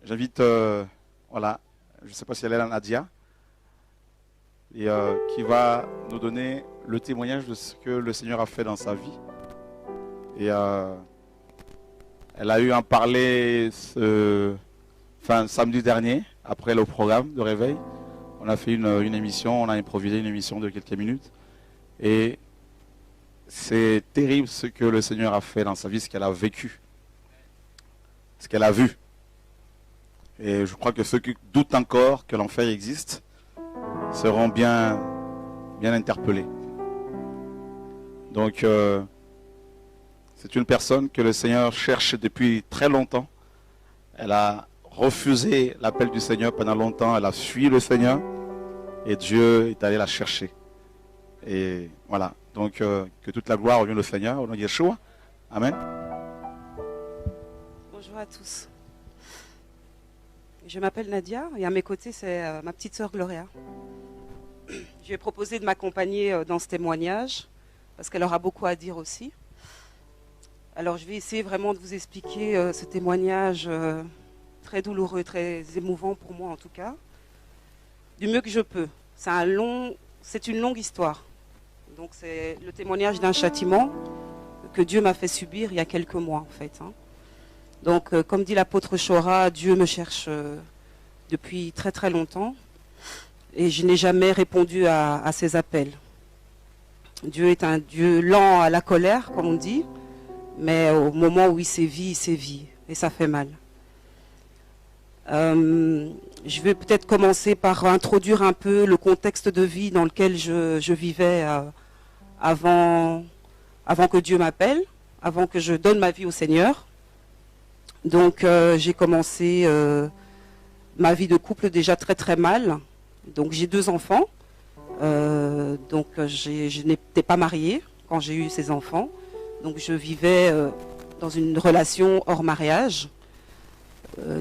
J'invite, voilà, je ne sais pas si elle est là, Nadia, et qui va nous donner le témoignage de ce que le Seigneur a fait dans sa vie. Et elle a eu à en parler samedi dernier, après le programme de réveil. On a fait une émission, on a improvisé une émission de quelques minutes. Et c'est terrible ce que le Seigneur a fait dans sa vie, ce qu'elle a vécu, ce qu'elle a vu. Et je crois que ceux qui doutent encore que l'enfer existe seront bien interpellés. Donc, c'est une personne que le Seigneur cherche depuis très longtemps. Elle a refusé l'appel du Seigneur pendant longtemps. Elle a fui le Seigneur. Et Dieu est allé la chercher. Et voilà. Donc, que toute la gloire revienne au Seigneur, au nom de Yeshua. Amen. Bonjour à tous. Je m'appelle Nadia et à mes côtés, c'est ma petite sœur Gloria. Je lui ai proposé de m'accompagner dans ce témoignage parce qu'elle aura beaucoup à dire aussi. Alors, je vais essayer vraiment de vous expliquer ce témoignage très douloureux, très émouvant pour moi en tout cas, du mieux que je peux. C'est une longue histoire. Donc, c'est le témoignage d'un châtiment que Dieu m'a fait subir il y a quelques mois en fait. Donc, comme dit l'apôtre Chora, Dieu me cherche depuis très très longtemps et je n'ai jamais répondu à ses appels. Dieu est un Dieu lent à la colère, comme on dit, mais au moment où il sévit et ça fait mal. Je vais peut-être commencer par introduire un peu le contexte de vie dans lequel je vivais avant que Dieu m'appelle, avant que je donne ma vie au Seigneur. Donc j'ai commencé ma vie de couple déjà très très mal. Donc j'ai 2 enfants. Donc je n'étais pas mariée quand j'ai eu ces enfants. Donc je vivais dans une relation hors mariage,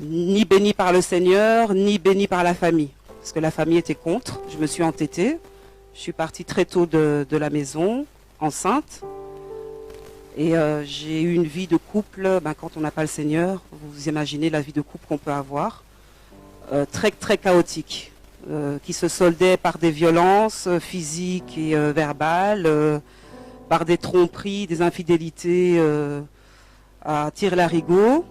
ni bénie par le Seigneur, ni bénie par la famille. Parce que la famille était contre. Je me suis entêtée. Je suis partie très tôt de la maison, enceinte. Et j'ai eu une vie de couple, quand on n'a pas le Seigneur, vous imaginez la vie de couple qu'on peut avoir, très très chaotique, qui se soldait par des violences physiques et verbales, par des tromperies, des infidélités à tire-larigot,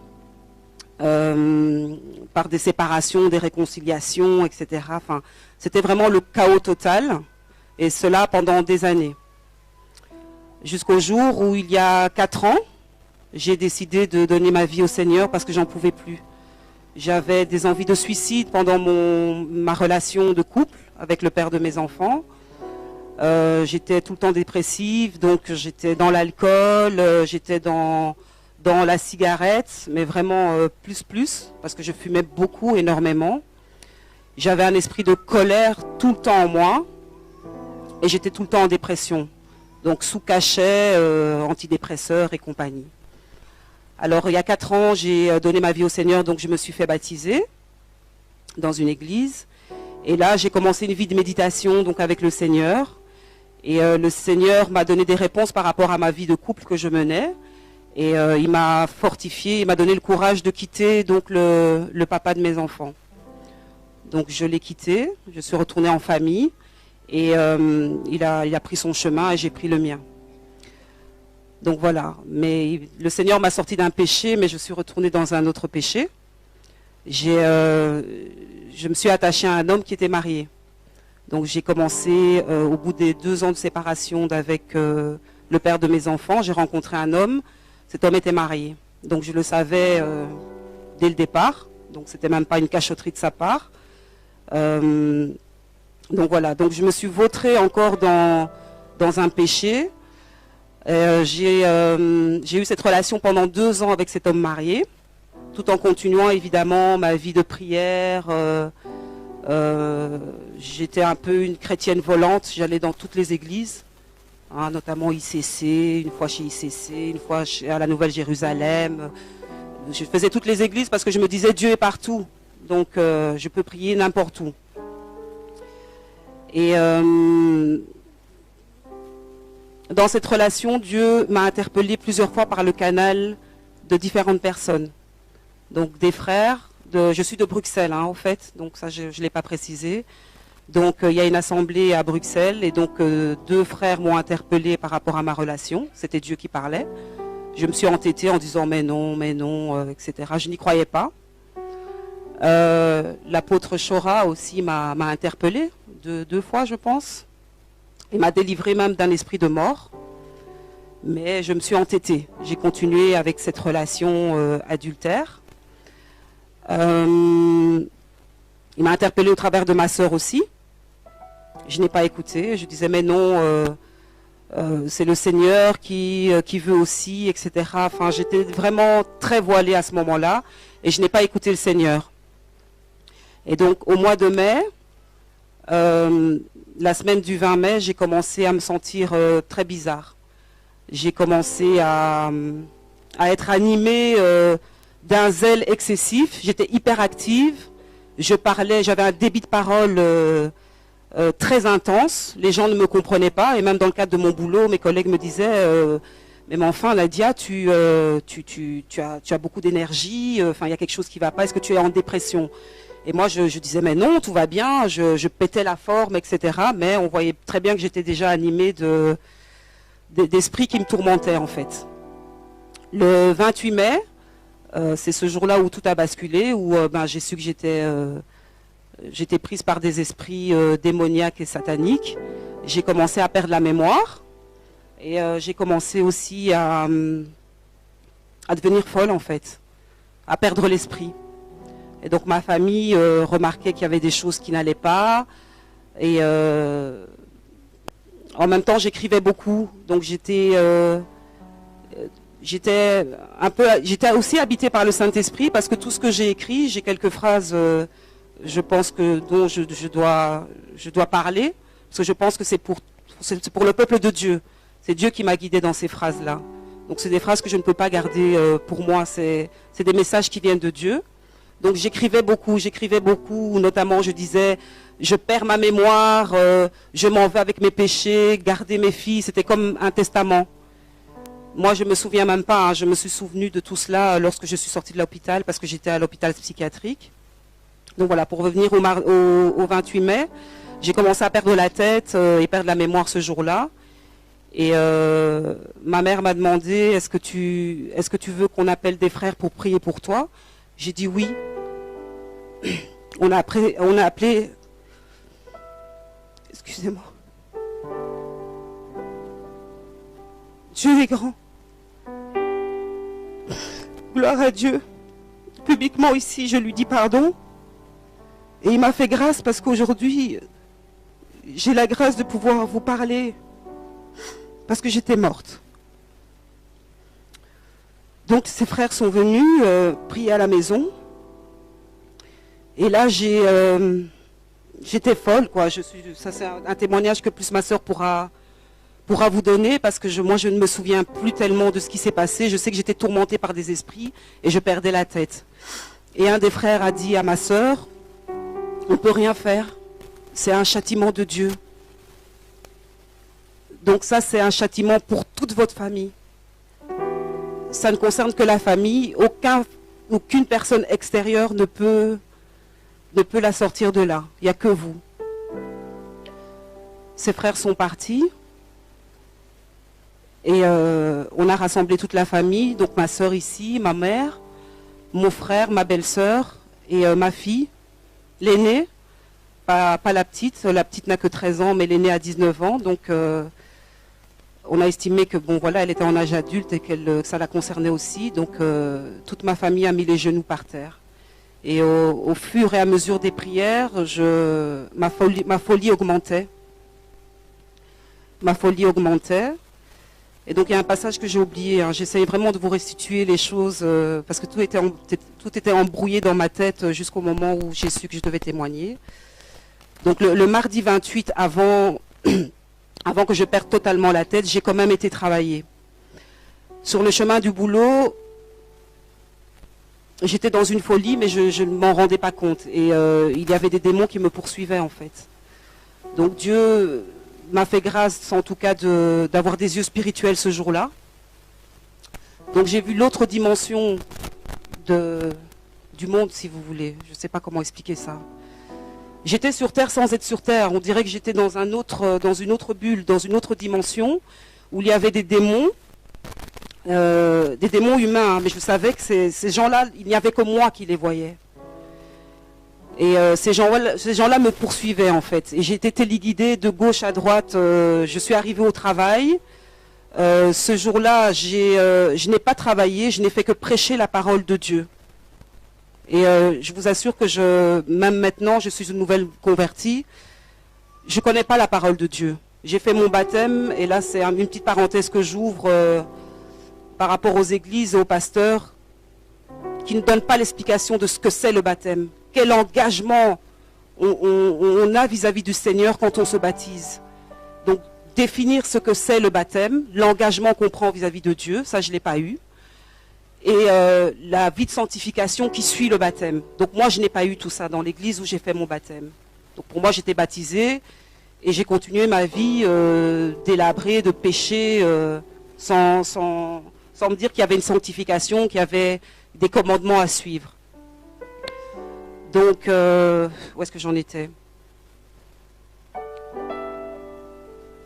par des séparations, des réconciliations, etc. Enfin, c'était vraiment le chaos total, et cela pendant des années. Jusqu'au jour où, il y a 4 ans, j'ai décidé de donner ma vie au Seigneur parce que j'en pouvais plus. J'avais des envies de suicide pendant ma relation de couple avec le père de mes enfants. J'étais tout le temps dépressive, donc j'étais dans l'alcool, j'étais dans la cigarette, mais vraiment plus, parce que je fumais beaucoup, énormément. J'avais un esprit de colère tout le temps en moi, et j'étais tout le temps en dépression. Donc sous cachet, antidépresseurs et compagnie. Alors il y a 4 ans, j'ai donné ma vie au Seigneur, donc je me suis fait baptiser dans une église. Et là, j'ai commencé une vie de méditation donc avec le Seigneur. Et le Seigneur m'a donné des réponses par rapport à ma vie de couple que je menais. Et il m'a fortifié, il m'a donné le courage de quitter donc le papa de mes enfants. Donc je l'ai quitté, je suis retournée en famille. Et il a pris son chemin et j'ai pris le mien. Donc voilà. Mais le Seigneur m'a sorti d'un péché, mais je suis retournée dans un autre péché. Je me suis attachée à un homme qui était marié. Donc j'ai commencé, au bout des 2 ans de séparation avec le père de mes enfants, j'ai rencontré un homme. Cet homme était marié. Donc je le savais dès le départ. Donc c'était même pas une cachotterie de sa part. Donc voilà, donc je me suis vautrée encore dans un péché. J'ai eu cette relation pendant 2 ans avec cet homme marié, tout en continuant évidemment ma vie de prière. J'étais un peu une chrétienne volante, j'allais dans toutes les églises, notamment ICC, une fois chez ICC, une fois à la Nouvelle Jérusalem. Je faisais toutes les églises parce que je me disais Dieu est partout, donc je peux prier n'importe où. Et dans cette relation, Dieu m'a interpellée plusieurs fois par le canal de différentes personnes. Donc des frères, je suis de Bruxelles, hein, en fait, donc ça je ne l'ai pas précisé. Donc il y a une assemblée à Bruxelles et donc 2 frères m'ont interpellé par rapport à ma relation. C'était Dieu qui parlait. Je me suis entêtée en disant mais non, etc. Je n'y croyais pas. L'apôtre Chora aussi m'a interpellé 2 fois, je pense. Il m'a délivré même d'un esprit de mort. Mais je me suis entêtée. J'ai continué avec cette relation adultère. Il m'a interpellé au travers de ma sœur aussi. Je n'ai pas écouté. Je disais mais non, c'est le Seigneur qui veut aussi, etc. Enfin, j'étais vraiment très voilée à ce moment-là et je n'ai pas écouté le Seigneur. Et donc au mois de mai, la semaine du 20 mai, j'ai commencé à me sentir très bizarre. J'ai commencé à être animée d'un zèle excessif. J'étais hyper active. Je parlais, j'avais un débit de parole très intense. Les gens ne me comprenaient pas. Et même dans le cadre de mon boulot, mes collègues me disaient mais enfin, Nadia, tu as beaucoup d'énergie. Enfin, il y a quelque chose qui ne va pas. Est-ce que tu es en dépression? Et moi, je disais mais non, tout va bien. Je pétais la forme, etc. Mais on voyait très bien que j'étais déjà animée d'esprits qui me tourmentaient en fait. Le 28 mai, c'est ce jour-là où tout a basculé, où j'ai su que j'étais prise par des esprits démoniaques et sataniques. J'ai commencé à perdre la mémoire et j'ai commencé aussi à devenir folle en fait, à perdre l'esprit. Et donc ma famille remarquait qu'il y avait des choses qui n'allaient pas et en même temps j'écrivais beaucoup, donc j'étais aussi habitée par le Saint-Esprit parce que tout ce que j'ai écrit, j'ai quelques phrases, je pense que dont je dois parler parce que je pense que c'est pour le peuple de Dieu. C'est Dieu qui m'a guidée dans ces phrases-là. Donc c'est des phrases que je ne peux pas garder pour moi. C'est des messages qui viennent de Dieu. Donc j'écrivais beaucoup, notamment je disais je perds ma mémoire, je m'en vais avec mes péchés, garder mes filles, c'était comme un testament. Moi je me souviens même pas, hein, je me suis souvenue de tout cela lorsque je suis sortie de l'hôpital parce que j'étais à l'hôpital psychiatrique. Donc voilà, pour revenir au 28 mai, j'ai commencé à perdre la tête et perdre la mémoire ce jour-là. Et ma mère m'a demandé est-ce que tu veux qu'on appelle des frères pour prier pour toi? J'ai dit oui. On a appelé... Excusez-moi. Dieu est grand. Gloire à Dieu. Publiquement ici, je lui dis pardon. Et il m'a fait grâce parce qu'aujourd'hui, j'ai la grâce de pouvoir vous parler. Parce que j'étais morte. Donc ces frères sont venus prier à la maison. Et là j'étais folle, quoi. Ça c'est un témoignage que plus ma soeur pourra vous donner parce que moi je ne me souviens plus tellement de ce qui s'est passé. Je sais que j'étais tourmentée par des esprits et je perdais la tête. Et un des frères a dit à ma soeur, on ne peut rien faire. C'est un châtiment de Dieu. Donc ça c'est un châtiment pour toute votre famille. Ça ne concerne que la famille, aucune personne extérieure ne peut la sortir de là. Il n'y a que vous. Ses frères sont partis et on a rassemblé toute la famille, donc ma soeur ici, ma mère, mon frère, ma belle-sœur et ma fille, l'aînée, pas la petite n'a que 13 ans, mais l'aînée a 19 ans, donc... on a estimé que bon voilà, elle était en âge adulte et que ça la concernait aussi. Donc toute ma famille a mis les genoux par terre. Et au fur et à mesure des prières, ma folie augmentait. Ma folie augmentait. Et donc il y a un passage que j'ai oublié. Hein. J'essayais vraiment de vous restituer les choses parce que tout était embrouillé dans ma tête jusqu'au moment où j'ai su que je devais témoigner. Donc le mardi 28 avant que je perde totalement la tête, j'ai quand même été travailler. Sur le chemin du boulot, j'étais dans une folie, mais je ne m'en rendais pas compte. Et il y avait des démons qui me poursuivaient, en fait. Donc Dieu m'a fait grâce, en tout cas, d'avoir des yeux spirituels ce jour-là. Donc j'ai vu l'autre dimension de du monde, si vous voulez. Je ne sais pas comment expliquer ça. J'étais sur Terre sans être sur Terre. On dirait que j'étais dans une autre bulle, dans une autre dimension, où il y avait des démons humains. Mais je savais que ces gens-là, il n'y avait que moi qui les voyais. Et ces gens-là me poursuivaient en fait. Et j'ai été téléguidée de gauche à droite. Je suis arrivée au travail. Ce jour-là, je n'ai pas travaillé, je n'ai fait que prêcher la parole de Dieu. Et je vous assure que même maintenant, je suis une nouvelle convertie. Je ne connais pas la parole de Dieu. J'ai fait mon baptême, et là c'est une petite parenthèse que j'ouvre par rapport aux églises et aux pasteurs qui ne donnent pas l'explication de ce que c'est le baptême. Quel engagement on a vis-à-vis du Seigneur quand on se baptise. Donc définir ce que c'est le baptême, l'engagement qu'on prend vis-à-vis de Dieu, ça je ne l'ai pas eu. Et la vie de sanctification qui suit le baptême. Donc moi je n'ai pas eu tout ça dans l'église où j'ai fait mon baptême. Donc pour moi j'étais baptisée et j'ai continué ma vie délabrée de péché sans me dire qu'il y avait une sanctification, qu'il y avait des commandements à suivre. Donc où est-ce que j'en étais ?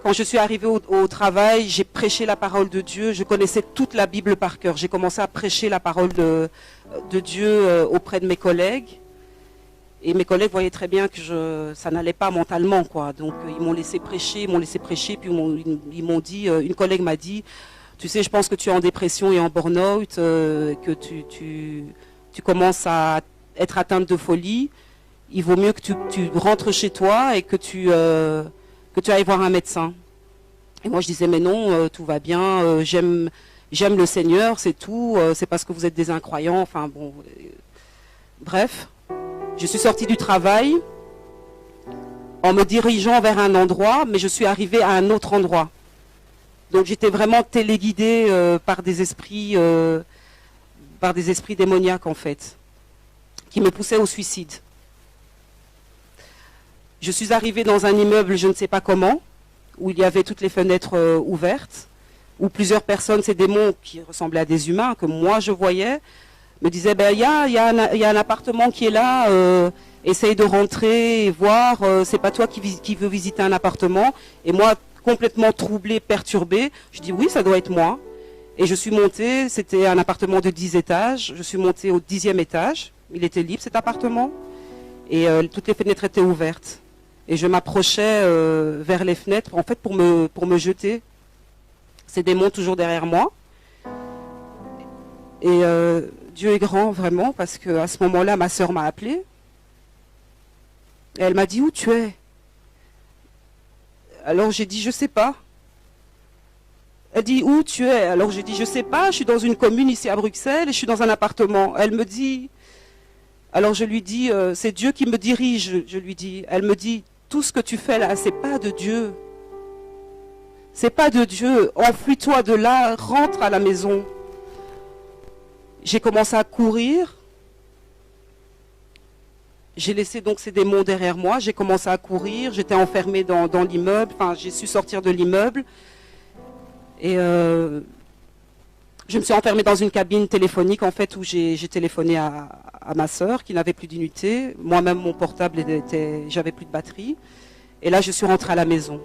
Quand je suis arrivée au travail, j'ai prêché la parole de Dieu. Je connaissais toute la Bible par cœur. J'ai commencé à prêcher la parole de Dieu auprès de mes collègues. Et mes collègues voyaient très bien que ça n'allait pas mentalement, quoi. Donc ils m'ont laissé prêcher, puis ils m'ont dit, une collègue m'a dit, tu sais, je pense que tu es en dépression et en burn-out, que tu commences à être atteinte de folie. Il vaut mieux que tu rentres chez toi et que tu ailles voir un médecin. Et moi je disais mais non, tout va bien, j'aime le Seigneur, c'est tout, c'est parce que vous êtes des incroyants, enfin bon. Bref, je suis sortie du travail en me dirigeant vers un endroit, mais je suis arrivée à un autre endroit. Donc j'étais vraiment téléguidée par des esprits démoniaques en fait, qui me poussaient au suicide. Je suis arrivée dans un immeuble, je ne sais pas comment, où il y avait toutes les fenêtres ouvertes, où plusieurs personnes, ces démons qui ressemblaient à des humains, que moi je voyais, me disaient, ben, il y a un appartement qui est là, essaye de rentrer et voir, c'est pas toi qui veux visiter un appartement. Et moi, complètement troublée, perturbée, je dis oui, ça doit être moi. Et je suis montée, c'était un appartement de 10 étages, je suis montée au 10e étage, il était libre cet appartement, et toutes les fenêtres étaient ouvertes. Et je m'approchais vers les fenêtres, en fait, pour me jeter. Ces démons toujours derrière moi. Et Dieu est grand, vraiment, parce qu'à ce moment-là, ma sœur m'a appelée. Et elle m'a dit, où tu es? Alors j'ai dit, je sais pas. Elle dit, où tu es? Alors j'ai dit, je sais pas, je suis dans une commune ici à Bruxelles et je suis dans un appartement. Elle me dit, alors je lui dis, c'est Dieu qui me dirige, je lui dis. Elle me dit, tout ce que tu fais là, c'est pas de Dieu. C'est pas de Dieu. Enfuis-toi de là, rentre à la maison. J'ai commencé à courir. J'ai laissé donc ces démons derrière moi. J'ai commencé à courir. J'étais enfermée dans l'immeuble. Enfin, j'ai su sortir de l'immeuble. Et je me suis enfermée dans une cabine téléphonique, en fait, où j'ai téléphoné à ma sœur, qui n'avait plus d'unité. Moi-même, mon portable, j'avais plus de batterie. Et là, je suis rentrée à la maison.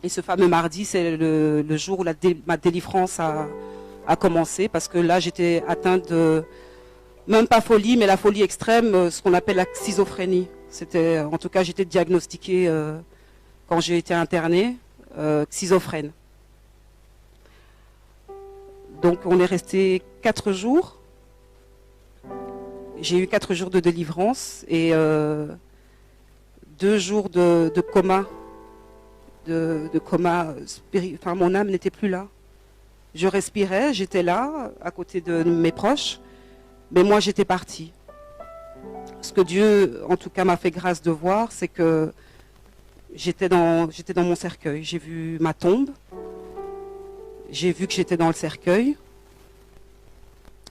Et ce fameux mardi, c'est le jour où ma délivrance a commencé, parce que là, j'étais atteinte de, même pas folie, mais la folie extrême, ce qu'on appelle la schizophrénie. En tout cas, j'étais diagnostiquée, quand j'ai été internée, schizophrène. Donc on est resté 4 jours. J'ai eu 4 jours de délivrance et 2 jours de coma. De coma spirituel. Enfin, mon âme n'était plus là. Je respirais, j'étais là, à côté de mes proches, mais moi j'étais partie. Ce que Dieu, en tout cas, m'a fait grâce de voir, c'est que j'étais dans mon cercueil. J'ai vu ma tombe. J'ai vu que j'étais dans le cercueil.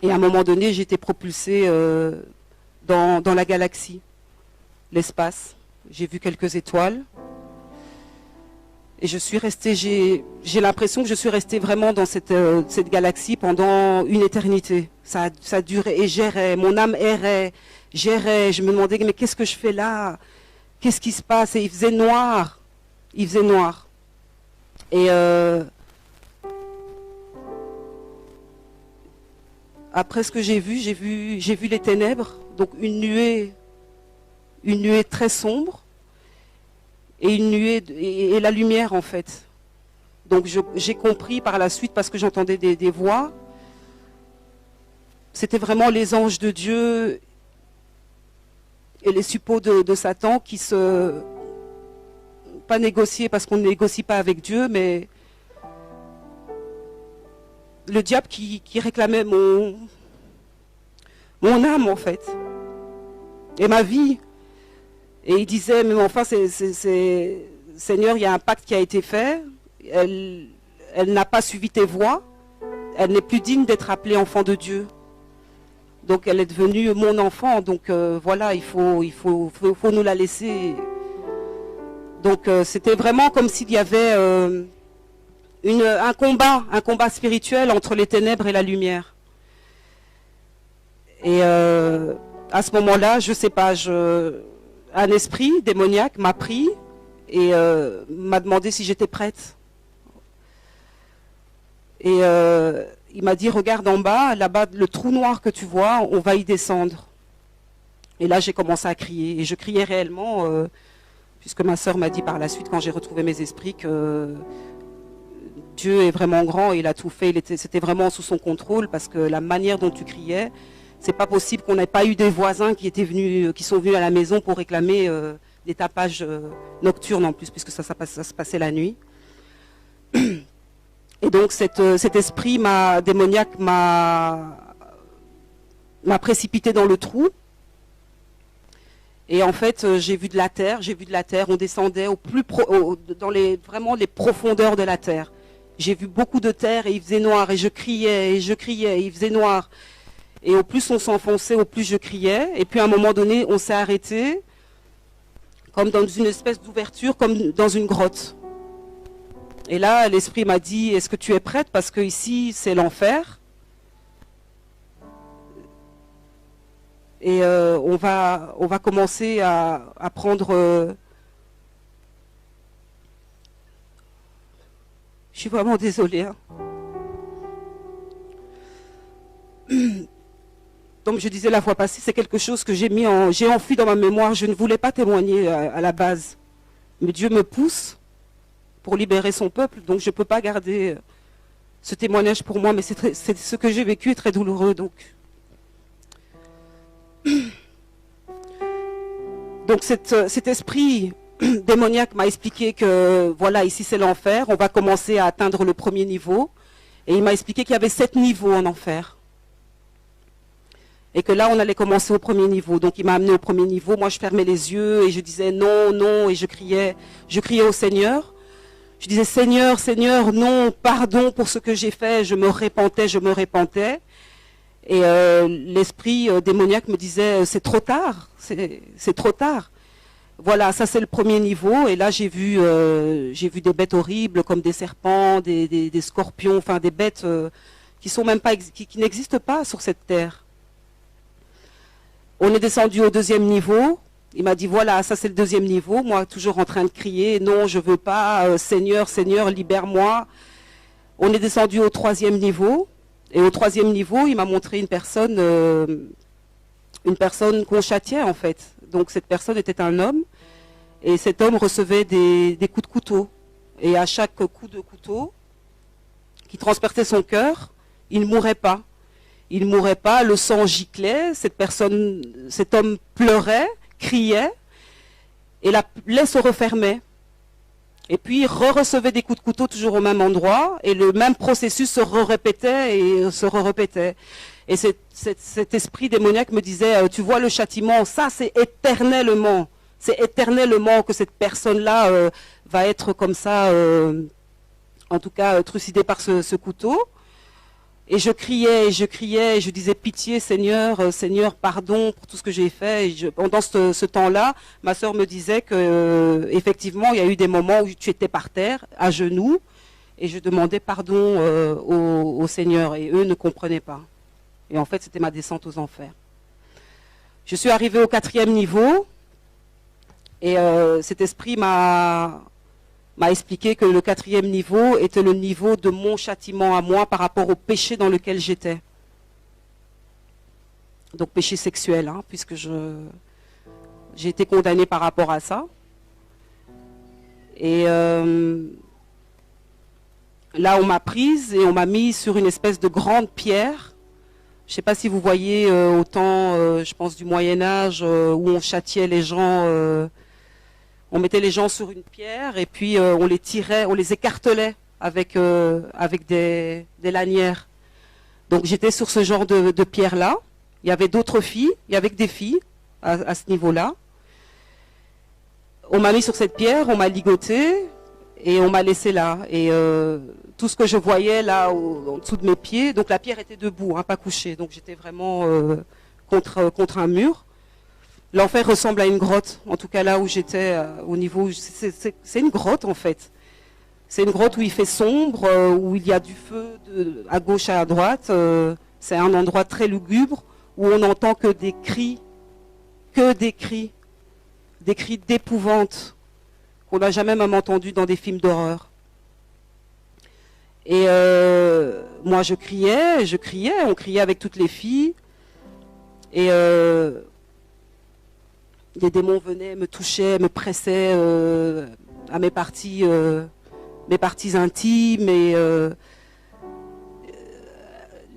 Et à un moment donné, j'ai été propulsée dans la galaxie, l'espace. J'ai vu quelques étoiles. Et je suis restée, j'ai l'impression que je suis restée vraiment dans cette galaxie pendant une éternité. Ça durait et j'errais, mon âme errait, j'errais, je me demandais mais qu'est-ce que je fais là? Qu'est-ce qui se passe? Et il faisait noir. Il faisait noir. Et après ce que j'ai vu les ténèbres, donc une nuée très sombre. Et une nuée et la lumière en fait. Donc j'ai compris par la suite parce que j'entendais des voix. C'était vraiment les anges de Dieu et les suppôts de Satan qui pas négocier parce qu'on ne négocie pas avec Dieu, mais le diable qui réclamait mon âme en fait et ma vie. Et il disait, mais enfin, Seigneur, il y a un pacte qui a été fait, elle n'a pas suivi tes voies, elle n'est plus digne d'être appelée enfant de Dieu. Donc elle est devenue mon enfant, donc voilà, il faut nous la laisser. Donc c'était vraiment comme s'il y avait un combat spirituel entre les ténèbres et la lumière. Et à ce moment-là, je sais pas, un esprit démoniaque m'a pris et m'a demandé si j'étais prête. Et il m'a dit, regarde en bas, là-bas, le trou noir que tu vois, on va y descendre. Et là, j'ai commencé à crier. Et je criais réellement, puisque ma sœur m'a dit par la suite, quand j'ai retrouvé mes esprits, que Dieu est vraiment grand, il a tout fait, c'était vraiment sous son contrôle, parce que la manière dont tu criais, c'est pas possible qu'on n'ait pas eu des voisins qui sont venus à la maison pour réclamer des tapages nocturnes en plus, puisque ça se passait la nuit. Et donc cet esprit démoniaque m'a précipité dans le trou. Et en fait, j'ai vu de la terre, on descendait vraiment les profondeurs de la terre. J'ai vu beaucoup de terre et il faisait noir, et je criais, et il faisait noir. Et au plus on s'enfonçait, au plus je criais. Et puis à un moment donné, on s'est arrêté, comme dans une espèce d'ouverture, comme dans une grotte. Et là, l'esprit m'a dit, est-ce que tu es prête? Parce que ici, c'est l'enfer. Et on va commencer à prendre... Je suis vraiment désolée. Hein. Comme je disais la fois passée, c'est quelque chose que j'ai enfui dans ma mémoire. Je ne voulais pas témoigner à la base. Mais Dieu me pousse pour libérer son peuple. Donc je ne peux pas garder ce témoignage pour moi. Mais c'est ce que j'ai vécu est très douloureux. Donc cet esprit démoniaque m'a expliqué que voilà, ici c'est l'enfer. On va commencer à atteindre le premier niveau. Et il m'a expliqué qu'il y avait 7 niveaux en enfer. Et que là, on allait commencer au premier niveau. Donc, il m'a amené au premier niveau. Moi, je fermais les yeux et je disais non, non. Et je criais au Seigneur. Je disais Seigneur, Seigneur, non, pardon pour ce que j'ai fait. Je me repentais. Et l'esprit démoniaque me disait c'est trop tard, c'est trop tard. Voilà, ça c'est le premier niveau. Et là, j'ai vu des bêtes horribles comme des serpents, des scorpions, enfin des bêtes qui sont même pas, qui n'existent pas sur cette terre. On est descendu au deuxième niveau. Il m'a dit, voilà, ça c'est le deuxième niveau. Moi, toujours en train de crier, non, je veux pas, Seigneur, Seigneur, libère-moi. On est descendu au troisième niveau. Et au troisième niveau, il m'a montré une personne qu'on châtiait, en fait. Donc, cette personne était un homme. Et cet homme recevait des coups de couteau. Et à chaque coup de couteau, qui transperçait son cœur, il ne mourait pas. Il ne mourait pas, le sang giclait, cet homme pleurait, criait, et la plaie se refermait. Et puis il recevait des coups de couteau toujours au même endroit, et le même processus se répétait et se répétait. Et cet esprit démoniaque me disait, tu vois le châtiment, ça c'est éternellement que cette personne-là va être comme ça, en tout cas trucidée par ce couteau. Et je criais, et je disais pitié Seigneur, Seigneur, pardon pour tout ce que j'ai fait. Et pendant ce temps-là, ma sœur me disait que effectivement, il y a eu des moments où tu étais par terre, à genoux, et je demandais pardon au Seigneur, et eux ne comprenaient pas. Et en fait, c'était ma descente aux enfers. Je suis arrivée au 4e niveau, et cet esprit m'a expliqué que le 4e niveau était le niveau de mon châtiment à moi par rapport au péché dans lequel j'étais. Donc péché sexuel, hein, puisque j'ai été condamnée par rapport à ça. Et là, on m'a prise et on m'a mise sur une espèce de grande pierre. Je ne sais pas si vous voyez au temps, je pense, du Moyen-Âge, où on châtiait les gens... on mettait les gens sur une pierre et puis on les tirait, on les écartelait avec des lanières. Donc j'étais sur ce genre de pierre-là. Il y avait d'autres filles, il y avait que des filles à ce niveau-là. On m'a mis sur cette pierre, on m'a ligoté et on m'a laissé là. Et tout ce que je voyais là en dessous de mes pieds, donc la pierre était debout, hein, pas couchée. Donc j'étais vraiment contre un mur. L'enfer ressemble à une grotte, en tout cas là où j'étais, au niveau... C'est une grotte en fait. C'est une grotte où il fait sombre, où il y a du feu à gauche et à droite. C'est un endroit très lugubre, où on n'entend que des cris d'épouvante, qu'on n'a jamais même entendu dans des films d'horreur. Et moi je criais, on criait avec toutes les filles. Et... les démons venaient, me touchaient, me pressaient à mes parties intimes. Et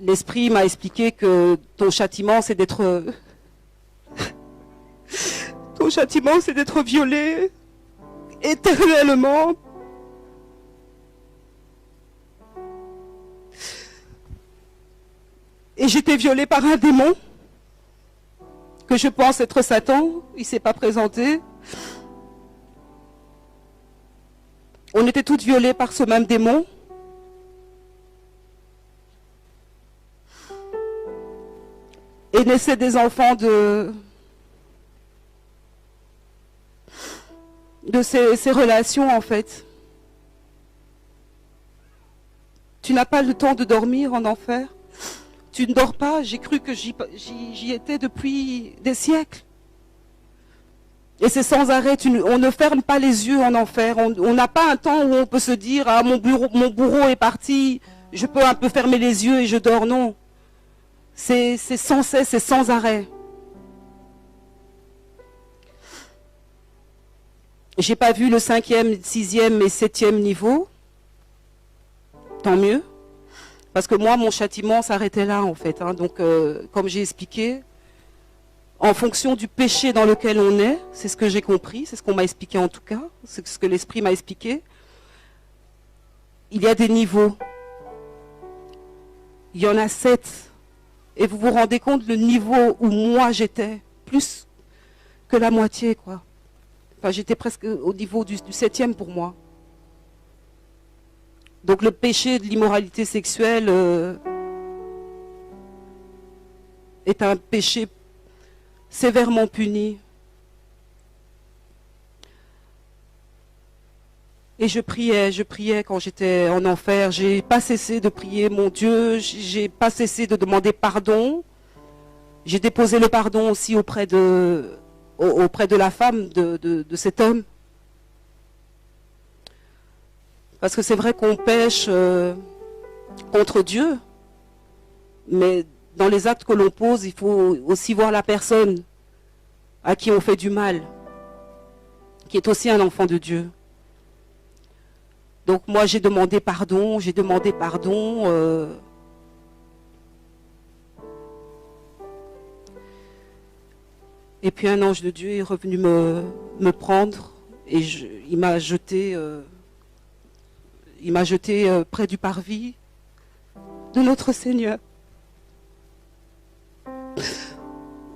l'esprit m'a expliqué que ton châtiment, c'est d'être... ton châtiment, c'est d'être violé éternellement. Et j'étais violée par un démon que je pense être Satan. Il ne s'est pas présenté. On était toutes violées par ce même démon. Et naissaient des enfants de ces relations en fait. Tu n'as pas le temps de dormir en enfer. Tu ne dors pas, j'ai cru que j'y étais depuis des siècles. Et c'est sans arrêt, on ne ferme pas les yeux en enfer. On n'a pas un temps où on peut se dire « Ah, mon bourreau est parti, je peux un peu fermer les yeux et je dors ». Non. C'est sans cesse, c'est sans arrêt. J'ai pas vu le 5e, 6e et 7e niveau. Tant mieux. Parce que moi, mon châtiment s'arrêtait là, en fait. Hein. Donc, comme j'ai expliqué, en fonction du péché dans lequel on est, c'est ce que j'ai compris, c'est ce qu'on m'a expliqué en tout cas, c'est ce que l'Esprit m'a expliqué, il y a des niveaux. Il y en a 7. Et vous vous rendez compte le niveau où moi j'étais, plus que la moitié, quoi. Enfin, j'étais presque au niveau du 7e pour moi. Donc le péché de l'immoralité sexuelle est un péché sévèrement puni. Et je priais quand j'étais en enfer. J'ai pas cessé de prier mon Dieu, j'ai pas cessé de demander pardon. J'ai déposé le pardon aussi auprès de la femme de cet homme. Parce que c'est vrai qu'on pêche contre Dieu, mais dans les actes que l'on pose, il faut aussi voir la personne à qui on fait du mal, qui est aussi un enfant de Dieu. Donc moi j'ai demandé pardon. Et puis un ange de Dieu est revenu me prendre et il m'a jeté près du parvis de notre Seigneur.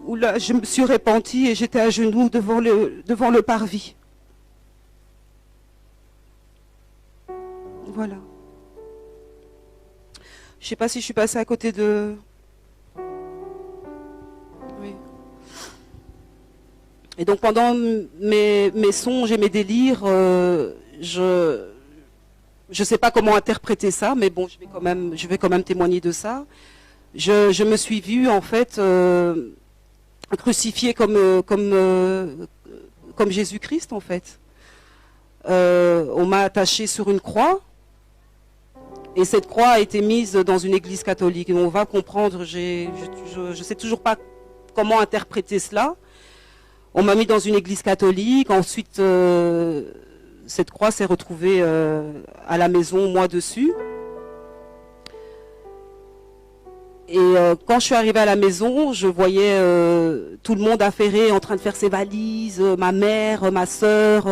Où là, je me suis repentie et j'étais à genoux devant le parvis. Voilà. Je ne sais pas si je suis passée à côté de... Oui. Et donc pendant mes songes et mes délires, je ne sais pas comment interpréter ça, mais bon, je vais quand même témoigner de ça. Je me suis vue en fait crucifiée comme Jésus-Christ en fait. On m'a attachée sur une croix et cette croix a été mise dans une église catholique. Et on va comprendre, je sais toujours pas comment interpréter cela. On m'a mis dans une église catholique, ensuite cette croix s'est retrouvée à la maison, moi dessus. Et quand je suis arrivée à la maison, je voyais tout le monde affairé en train de faire ses valises, ma mère, ma soeur,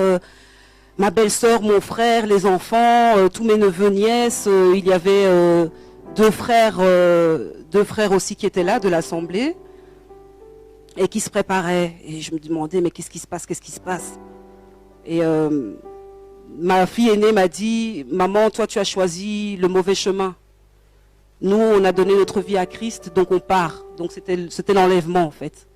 ma belle-sœur, mon frère, les enfants, tous mes neveux, nièces. Il y avait deux frères aussi qui étaient là de l'assemblée et qui se préparaient. Et je me demandais, mais qu'est-ce qui se passe, qu'est-ce qui se passe? Et ma fille aînée m'a dit, maman, toi tu as choisi le mauvais chemin. Nous, on a donné notre vie à Christ, donc on part. Donc c'était l'enlèvement en fait.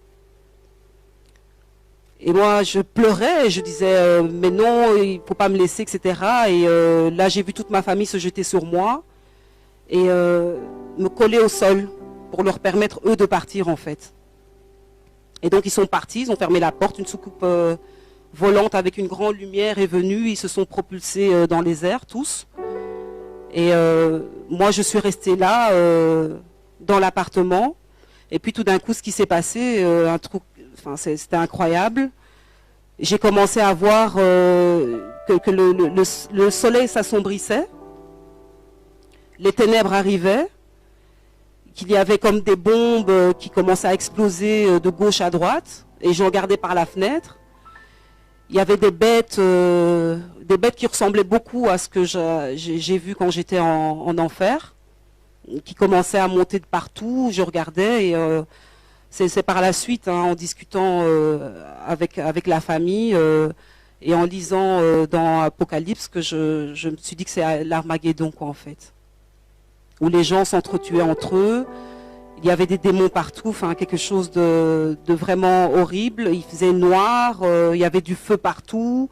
Et moi, je pleurais et je disais, mais non, il ne faut pas me laisser, etc. Et là, j'ai vu toute ma famille se jeter sur moi et me coller au sol pour leur permettre, eux, de partir en fait. Et donc, ils sont partis, ils ont fermé la porte, une soucoupe volante avec une grande lumière est venue, ils se sont propulsés dans les airs, tous. Et moi, je suis restée là, dans l'appartement. Et puis, tout d'un coup, ce qui s'est passé, c'était incroyable. J'ai commencé à voir que le soleil s'assombrissait, les ténèbres arrivaient, qu'il y avait comme des bombes qui commençaient à exploser de gauche à droite. Et je regardais par la fenêtre. Il y avait des bêtes qui ressemblaient beaucoup à ce que j'ai vu quand j'étais en enfer, qui commençaient à monter de partout. Je regardais et c'est par la suite, hein, en discutant avec la famille et en lisant dans Apocalypse que je me suis dit que c'est l'Armageddon, quoi, en fait, où les gens s'entretuaient entre eux. Il y avait des démons partout, enfin quelque chose de vraiment horrible. Il faisait noir, il y avait du feu partout.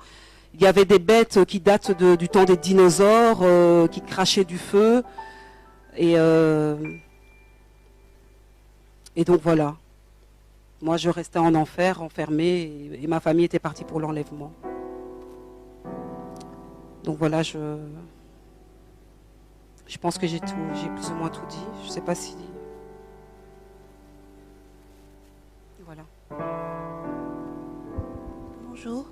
Il y avait des bêtes qui datent du temps des dinosaures, qui crachaient du feu. Et donc voilà. Moi, je restais en enfer, enfermée, et ma famille était partie pour l'enlèvement. Donc voilà, je pense que j'ai plus ou moins tout dit. Je ne sais pas si... Voilà. Bonjour.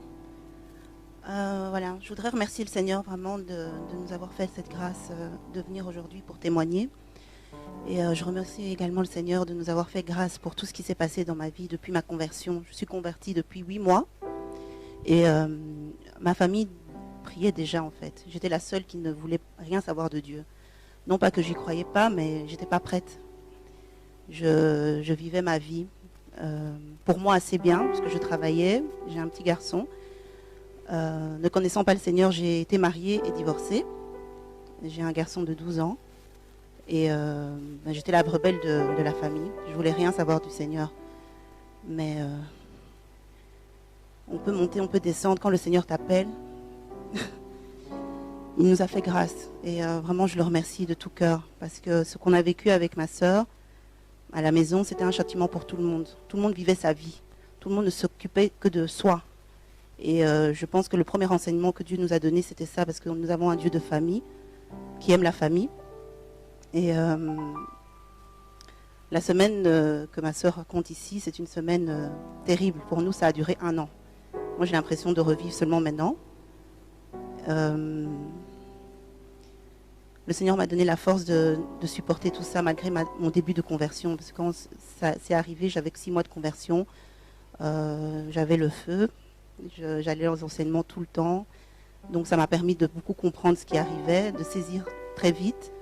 Voilà, je voudrais remercier le Seigneur vraiment de nous avoir fait cette grâce de venir aujourd'hui pour témoigner. Et je remercie également le Seigneur de nous avoir fait grâce pour tout ce qui s'est passé dans ma vie depuis ma conversion. Je suis convertie depuis 8 mois. Et ma famille priait déjà en fait. J'étais la seule qui ne voulait rien savoir de Dieu. Non pas que j'y croyais pas, mais j'étais pas prête. Je vivais ma vie. Pour moi assez bien, parce que je travaillais, j'ai un petit garçon. Ne connaissant pas le Seigneur, j'ai été mariée et divorcée. J'ai un garçon de 12 ans. Et j'étais la rebelle de la famille. Je voulais rien savoir du Seigneur. Mais on peut monter, on peut descendre. Quand le Seigneur t'appelle, il nous a fait grâce. Et vraiment, je le remercie de tout cœur. Parce que ce qu'on a vécu avec ma sœur, à la maison, c'était un châtiment pour tout le monde. Tout le monde vivait sa vie. Tout le monde ne s'occupait que de soi. Et je pense que le premier enseignement que Dieu nous a donné, c'était ça, parce que nous avons un Dieu de famille, qui aime la famille. Et la semaine que ma sœur raconte ici, c'est une semaine terrible. Pour nous, ça a duré 1 an. Moi, j'ai l'impression de revivre seulement maintenant. Le Seigneur m'a donné la force de supporter tout ça malgré mon début de conversion. Parce que quand ça s'est arrivé, j'avais 6 mois de conversion. J'avais le feu. J'allais aux enseignements tout le temps. Donc ça m'a permis de beaucoup comprendre ce qui arrivait, de saisir très vite,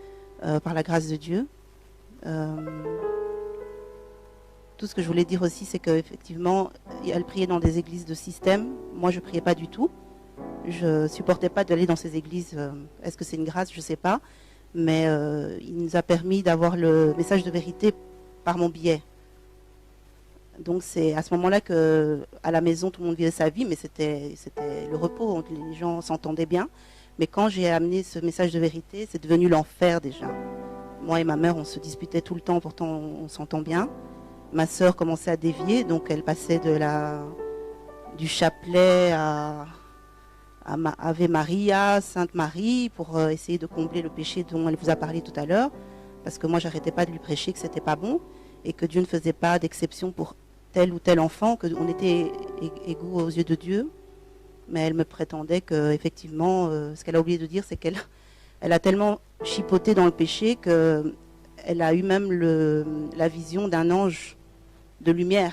par la grâce de Dieu. Tout ce que je voulais dire aussi, c'est qu'effectivement, elle priait dans des églises de système. Moi, je ne priais pas du tout. Je ne supportais pas d'aller dans ces églises. Est-ce que c'est une grâce? Je ne sais pas. mais il nous a permis d'avoir le message de vérité par mon biais. Donc c'est à ce moment-là que, à la maison, tout le monde vivait sa vie, mais c'était le repos, les gens s'entendaient bien. Mais quand j'ai amené ce message de vérité, c'est devenu l'enfer déjà. Moi et ma mère, on se disputait tout le temps, pourtant on s'entend bien. Ma sœur commençait à dévier, donc elle passait du chapelet à Ave Maria, Sainte Marie, pour essayer de combler le péché dont elle vous a parlé tout à l'heure. Parce que moi, j'arrêtais pas de lui prêcher que c'était pas bon et que Dieu ne faisait pas d'exception pour tel ou tel enfant, qu'on était égaux aux yeux de Dieu. Mais elle me prétendait qu'effectivement, ce qu'elle a oublié de dire, c'est qu'elle a tellement chipoté dans le péché qu'elle a eu même la vision d'un ange de lumière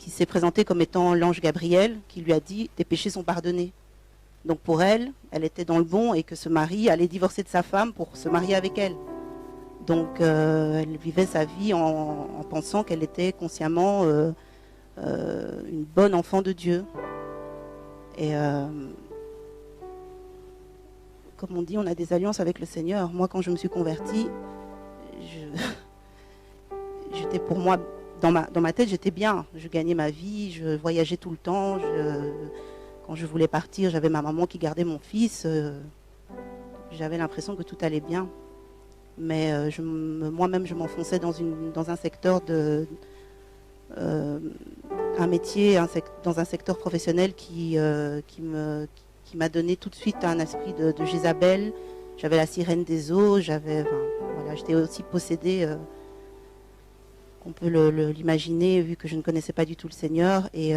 qui s'est présenté comme étant l'ange Gabriel, qui lui a dit « tes péchés sont pardonnés ». Donc pour elle, elle était dans le bon et que ce mari allait divorcer de sa femme pour se marier avec elle. Donc elle vivait sa vie en pensant qu'elle était consciemment une bonne enfant de Dieu. Et comme on dit, on a des alliances avec le Seigneur. Moi, quand je me suis convertie, j'étais pour moi, dans ma tête, j'étais bien. Je gagnais ma vie, je voyageais tout le temps. Quand je voulais partir, j'avais ma maman qui gardait mon fils. J'avais l'impression que tout allait bien. Mais moi-même, je m'enfonçais dans un secteur un métier, dans un secteur professionnel qui m'a donné tout de suite un esprit de Jézabel. J'avais la sirène des eaux, j'étais aussi possédée, on peut l'imaginer, vu que je ne connaissais pas du tout le Seigneur, et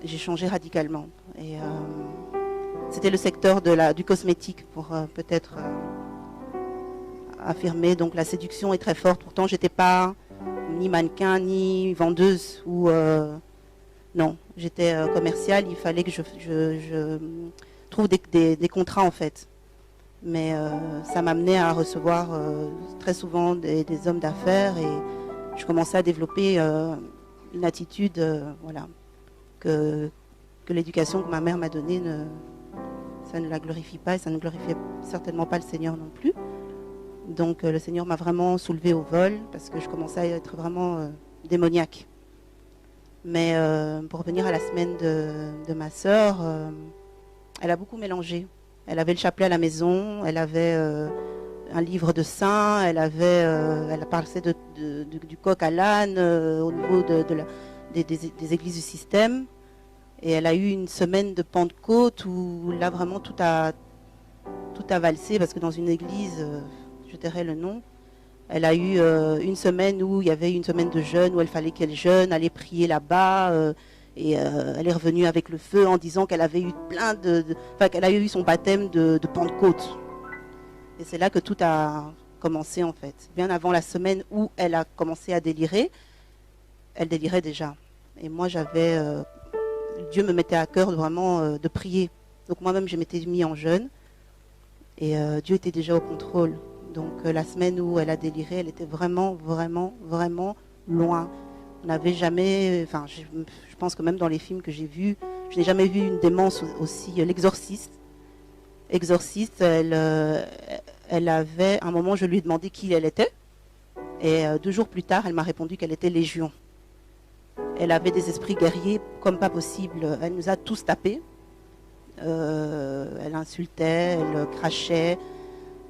j'ai changé radicalement. Et c'était le secteur du cosmétique, pour peut-être affirmer. Donc la séduction est très forte, pourtant j'étais pas ni mannequin, ni vendeuse, non, j'étais commerciale, il fallait que je trouve des contrats en fait. Mais ça m'amenait à recevoir très souvent des hommes d'affaires et je commençais à développer une attitude que l'éducation que ma mère m'a donnée, ça ne la glorifie pas et ça ne glorifiait certainement pas le Seigneur non plus. Donc le Seigneur m'a vraiment soulevée au vol parce que je commençais à être vraiment démoniaque. Mais pour revenir à la semaine de ma sœur, elle a beaucoup mélangé. Elle avait le chapelet à la maison, elle avait un livre de saints, elle parlait du coq à l'âne au niveau des églises du système. Et elle a eu une semaine de Pentecôte où là vraiment tout a valsé parce que dans une église... je tairai le nom, elle a eu une semaine où il y avait une semaine de jeûne, où il fallait qu'elle jeûne, aller prier là-bas, et elle est revenue avec le feu en disant qu'elle avait eu qu'elle a eu son baptême de Pentecôte. Et c'est là que tout a commencé en fait. Bien avant la semaine où elle a commencé à délirer, elle délirait déjà. Et moi Dieu me mettait à cœur vraiment de prier. Donc moi-même je m'étais mis en jeûne, et Dieu était déjà au contrôle. Donc la semaine où elle a déliré, elle était vraiment, vraiment, vraiment loin. On n'avait jamais, je pense que même dans les films que j'ai vus, je n'ai jamais vu une démence aussi. L'exorciste, elle avait, à un moment, je lui ai demandé qui elle était. Et 2 jours plus tard, elle m'a répondu qu'elle était Légion. Elle avait des esprits guerriers comme pas possible. Elle nous a tous tapés. Elle insultait, elle crachait.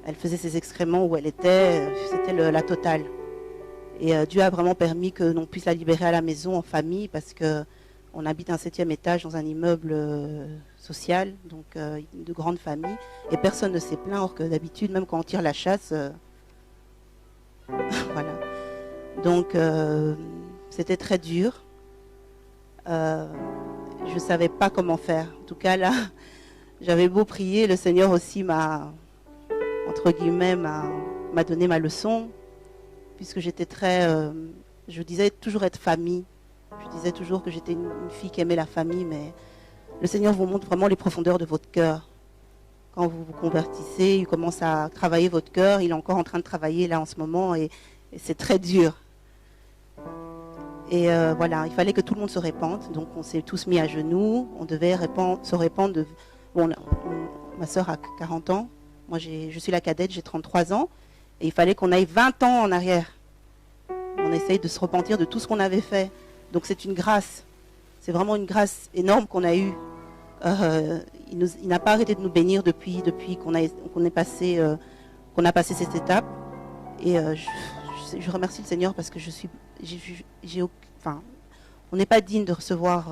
Elle faisait ses excréments où elle était, c'était la totale. Et Dieu a vraiment permis que l'on puisse la libérer à la maison, en famille, parce qu'on habite un 7e étage dans un immeuble social, donc de grande famille, et personne ne s'est plaint, or que d'habitude, même quand on tire la chasse, voilà. Donc c'était très dur. Je ne savais pas comment faire. En tout cas, là, j'avais beau prier, le Seigneur aussi entre guillemets, m'a donné ma leçon, puisque j'étais je disais toujours être famille. Je disais toujours que j'étais une fille qui aimait la famille, mais le Seigneur vous montre vraiment les profondeurs de votre cœur. Quand vous vous convertissez, il commence à travailler votre cœur, il est encore en train de travailler là en ce moment, et c'est très dur. Et voilà, il fallait que tout le monde se répande, donc on s'est tous mis à genoux, on devait se répandre. ma sœur a 40 ans, moi je suis la cadette, j'ai 33 ans, et il fallait qu'on aille 20 ans en arrière. On essaye de se repentir de tout ce qu'on avait fait. Donc c'est une grâce, c'est vraiment une grâce énorme qu'on a eue. Il n'a pas arrêté de nous bénir depuis qu'on a passé cette étape. Et je remercie le Seigneur parce que on n'est pas digne de recevoir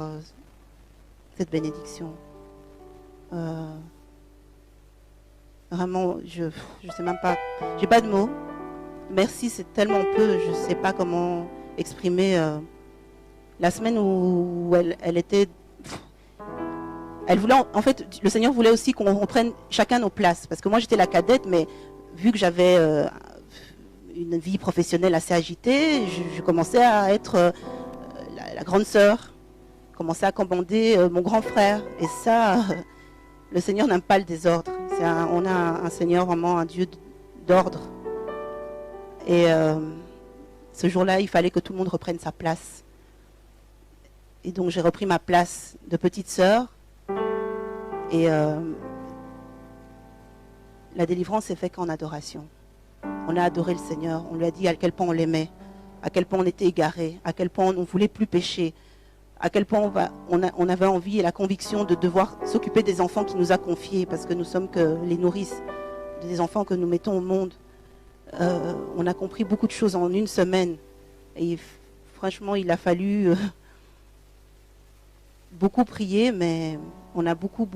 cette bénédiction. Vraiment, je sais même pas, j'ai pas de mots. Merci, c'est tellement peu, je sais pas comment exprimer. La semaine où elle était, elle voulait, en fait, le Seigneur voulait aussi qu'on prenne chacun nos places, parce que moi j'étais la cadette, mais vu que j'avais une vie professionnelle assez agitée, je commençais à être la grande sœur, commençais à commander mon grand frère, et ça, le Seigneur n'aime pas le désordre. On a un Seigneur, vraiment un Dieu d'ordre. Et ce jour-là, il fallait que tout le monde reprenne sa place. Et donc j'ai repris ma place de petite sœur. Et la délivrance s'est faite qu'en adoration. On a adoré le Seigneur, on lui a dit à quel point on l'aimait, à quel point on était égaré, à quel point on ne voulait plus pécher, à quel point on avait envie et la conviction de devoir s'occuper des enfants qu'il nous a confiés, parce que nous sommes que les nourrices des enfants que nous mettons au monde. On a compris beaucoup de choses en une semaine. Et franchement, il a fallu beaucoup prier, mais on a beaucoup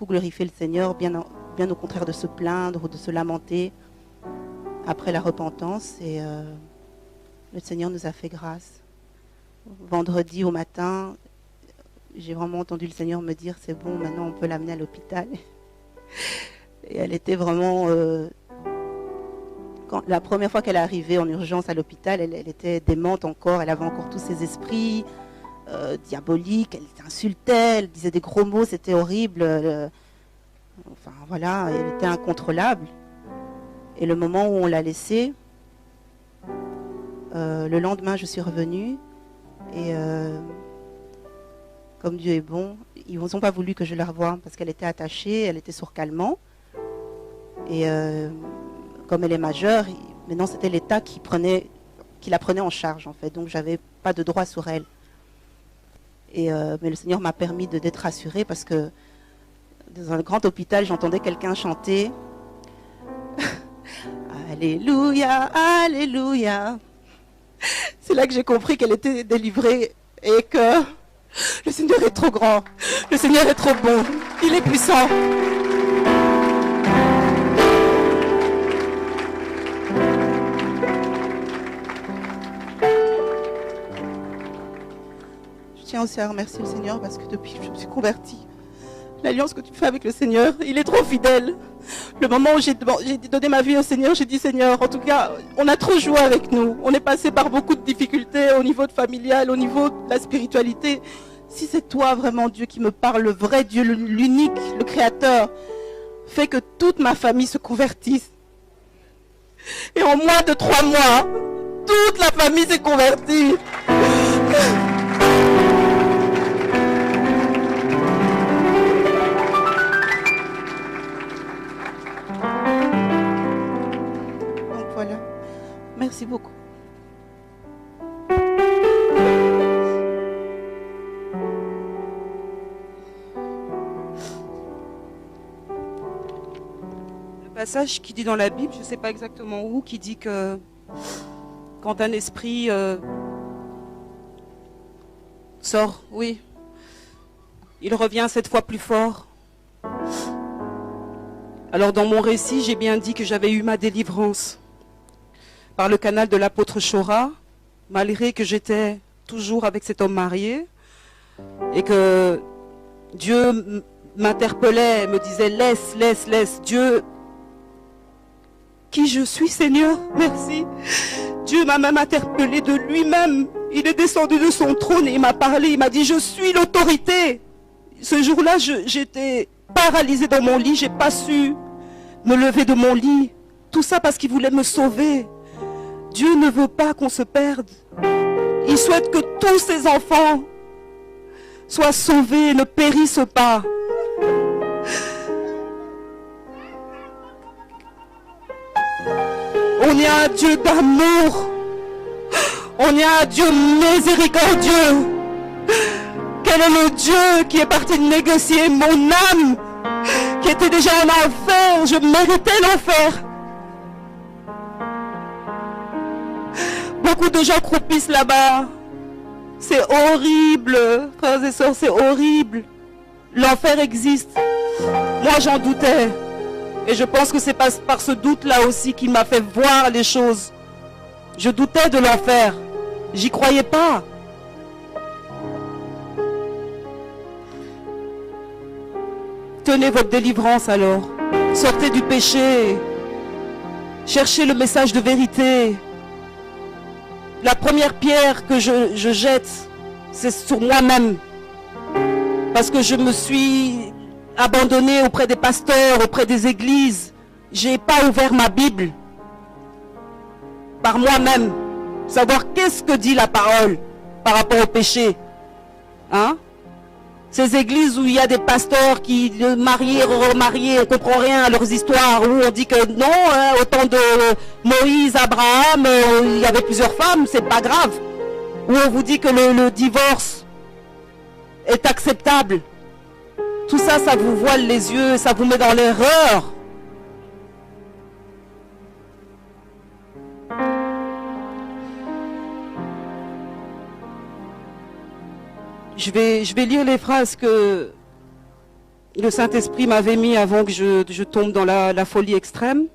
glorifié le Seigneur, bien au contraire de se plaindre ou de se lamenter après la repentance. Et le Seigneur nous a fait grâce. Vendredi au matin, j'ai vraiment entendu le Seigneur me dire c'est bon, maintenant on peut l'amener à l'hôpital. Et elle était vraiment... la première fois qu'elle est arrivée en urgence à l'hôpital, elle était démente encore, elle avait encore tous ses esprits diaboliques, elle insultait, elle disait des gros mots, c'était horrible. Enfin voilà, elle était incontrôlable. Et le moment où on l'a laissée, le lendemain je suis revenue et comme Dieu est bon, ils n'ont pas voulu que je la revoie parce qu'elle était attachée, elle était sur calmant. Et comme elle est majeure, maintenant c'était l'État qui la prenait en charge en fait, donc j'avais pas de droit sur elle. Et mais le Seigneur m'a permis d'être rassurée parce que dans un grand hôpital, j'entendais quelqu'un chanter Alléluia, Alléluia. C'est là que j'ai compris qu'elle était délivrée et que le Seigneur est trop grand, le Seigneur est trop bon, il est puissant. Je tiens aussi à remercier le Seigneur parce que depuis que je me suis convertie, l'alliance que tu fais avec le Seigneur, il est trop fidèle. Le moment où j'ai donné ma vie au Seigneur, j'ai dit Seigneur, en tout cas, on a trop joué avec nous. On est passé par beaucoup de difficultés au niveau familial, au niveau de la spiritualité. Si c'est toi vraiment Dieu qui me parle, le vrai Dieu, l'unique, le Créateur, fais que toute ma famille se convertisse. Et en moins de 3 mois, toute la famille s'est convertie. Merci beaucoup. Le passage qui dit dans la Bible, je ne sais pas exactement où, qui dit que quand un esprit sort, oui, il revient 7 fois plus fort. Alors dans mon récit, j'ai bien dit que j'avais eu ma délivrance par le canal de l'apôtre Chora, malgré que j'étais toujours avec cet homme marié, et que Dieu m'interpellait, me disait laisse, Dieu, qui je suis Seigneur, merci. Dieu m'a même interpellé de lui-même, il est descendu de son trône et il m'a parlé, il m'a dit je suis l'autorité. Ce jour-là, j'étais paralysée dans mon lit, j'ai pas su me lever de mon lit, tout ça parce qu'il voulait me sauver. Dieu ne veut pas qu'on se perde. Il souhaite que tous ses enfants soient sauvés, ne périssent pas. On est un Dieu d'amour. On est un Dieu miséricordieux. Quel est le Dieu qui est parti négocier mon âme, qui était déjà en enfer? Je méritais l'enfer. Beaucoup de gens croupissent là-bas. C'est horrible, frères et sœurs, c'est horrible. L'enfer existe. Moi, j'en doutais. Et je pense que c'est par ce doute-là aussi qu'il m'a fait voir les choses. Je doutais de l'enfer. J'y croyais pas. Tenez votre délivrance alors. Sortez du péché. Cherchez le message de vérité. La première pierre que je jette, c'est sur moi-même. Parce que je me suis abandonnée auprès des pasteurs, auprès des églises. Je n'ai pas ouvert ma Bible par moi-même. Savoir qu'est-ce que dit la parole par rapport au péché. Hein? Ces églises où il y a des pasteurs qui mariés, remariés, on ne comprend rien à leurs histoires, où on dit que non, hein, au temps de Moïse, Abraham, il y avait plusieurs femmes, c'est pas grave. Où on vous dit que le divorce est acceptable. Tout ça, ça vous voile les yeux, ça vous met dans l'erreur. Je vais lire les phrases que le Saint-Esprit m'avait mis avant que je tombe dans la folie extrême.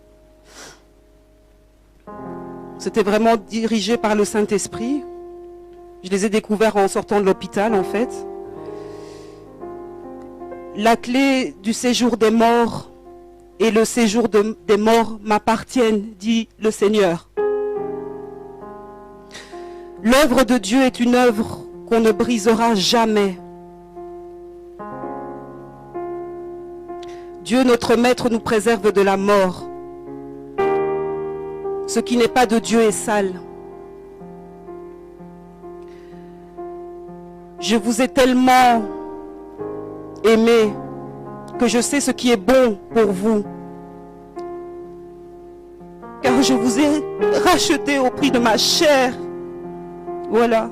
C'était vraiment dirigé par le Saint-Esprit. Je les ai découverts en sortant de l'hôpital, en fait. La clé du séjour des morts et le séjour des morts m'appartiennent, dit le Seigneur. L'œuvre de Dieu est une œuvre qu'on ne brisera jamais. Dieu, notre Maître, nous préserve de la mort. Ce qui n'est pas de Dieu est sale. Je vous ai tellement aimé que je sais ce qui est bon pour vous. Car je vous ai racheté au prix de ma chair. Voilà.